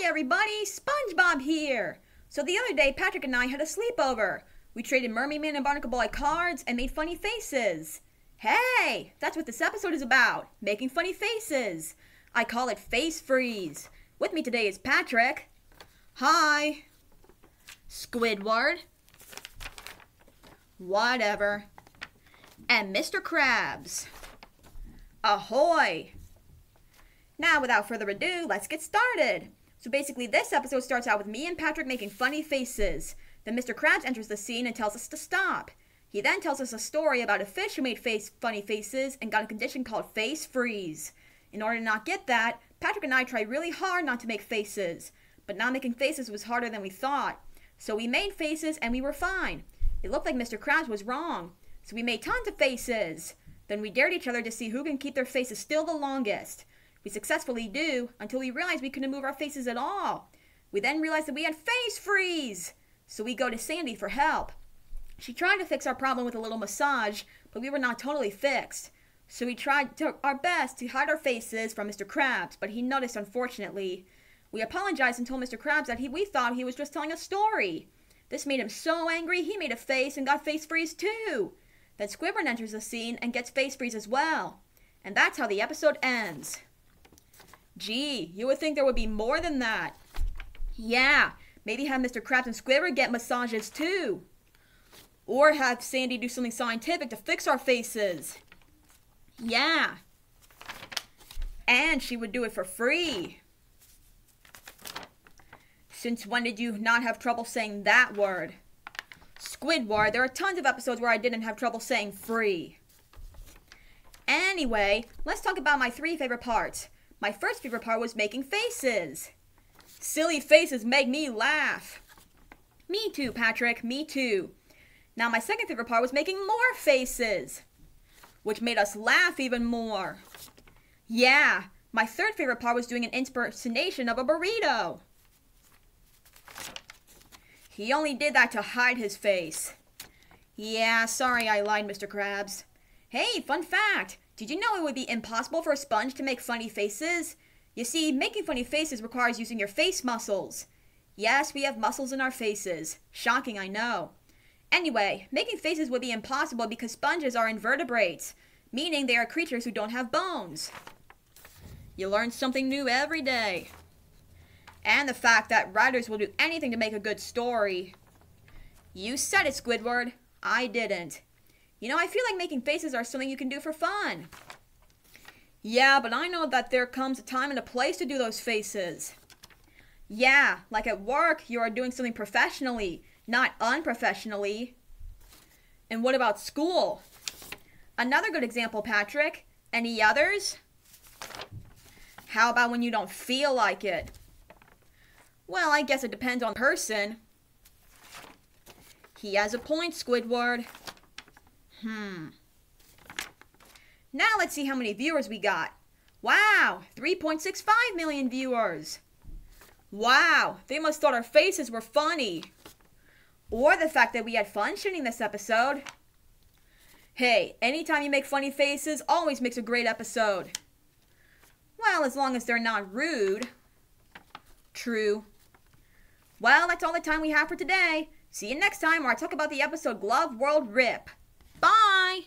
Hey everybody, SpongeBob here! So the other day, Patrick and I had a sleepover. We traded Mermaid Man and Barnacle Boy cards and made funny faces. Hey, that's what this episode is about, making funny faces. I call it Face Freeze. With me today is Patrick. Hi. Squidward. Whatever. And Mr. Krabs. Ahoy! Now, without further ado, let's get started. So basically, this episode starts out with me and Patrick making funny faces. Then Mr. Krabs enters the scene and tells us to stop. He then tells us a story about a fish who made funny faces and got a condition called face freeze. In order to not get that, Patrick and I tried really hard not to make faces. But not making faces was harder than we thought. So we made faces and we were fine. It looked like Mr. Krabs was wrong. So we made tons of faces. Then we dared each other to see who can keep their faces still the longest. We successfully do, until we realized we couldn't move our faces at all. We then realized that we had face freeze. So we go to Sandy for help. She tried to fix our problem with a little massage, but we were not totally fixed. So we tried our best to hide our faces from Mr. Krabs, but he noticed, unfortunately. We apologized and told Mr. Krabs that we thought he was just telling a story. This made him so angry, he made a face and got face freeze too. Then Squidward enters the scene and gets face freeze as well. And that's how the episode ends. Gee, you would think there would be more than that. Yeah, maybe have Mr. Krabs and Squidward get massages too. Or have Sandy do something scientific to fix our faces. Yeah. And she would do it for free. Since when did you not have trouble saying that word? Squidward, there are tons of episodes where I didn't have trouble saying free. Anyway, let's talk about my 3 favorite parts. My first favorite part was making faces. Silly faces make me laugh. Me too, Patrick, me too. Now my second favorite part was making more faces, which made us laugh even more. Yeah, my third favorite part was doing an impersonation of a burrito. He only did that to hide his face. Yeah, sorry I lied, Mr. Krabs. Hey, fun fact! Did you know it would be impossible for a sponge to make funny faces? You see, making funny faces requires using your face muscles. Yes, we have muscles in our faces. Shocking, I know. Anyway, making faces would be impossible because sponges are invertebrates, meaning they are creatures who don't have bones. You learn something new every day. And the fact that writers will do anything to make a good story. You said it, Squidward. I didn't. You know, I feel like making faces are something you can do for fun. Yeah, but I know that there comes a time and a place to do those faces. Yeah, like at work, you are doing something professionally, not unprofessionally. And what about school? Another good example, Patrick. Any others? How about when you don't feel like it? Well, I guess it depends on the person. He has a point, Squidward. Now let's see how many viewers we got. Wow, 3.65 million viewers. Wow, they must thought our faces were funny. Or the fact that we had fun shooting this episode. Hey, anytime you make funny faces, always makes a great episode. Well, as long as they're not rude. True. Well, that's all the time we have for today. See you next time where I talk about the episode Glove World Rip. Bye!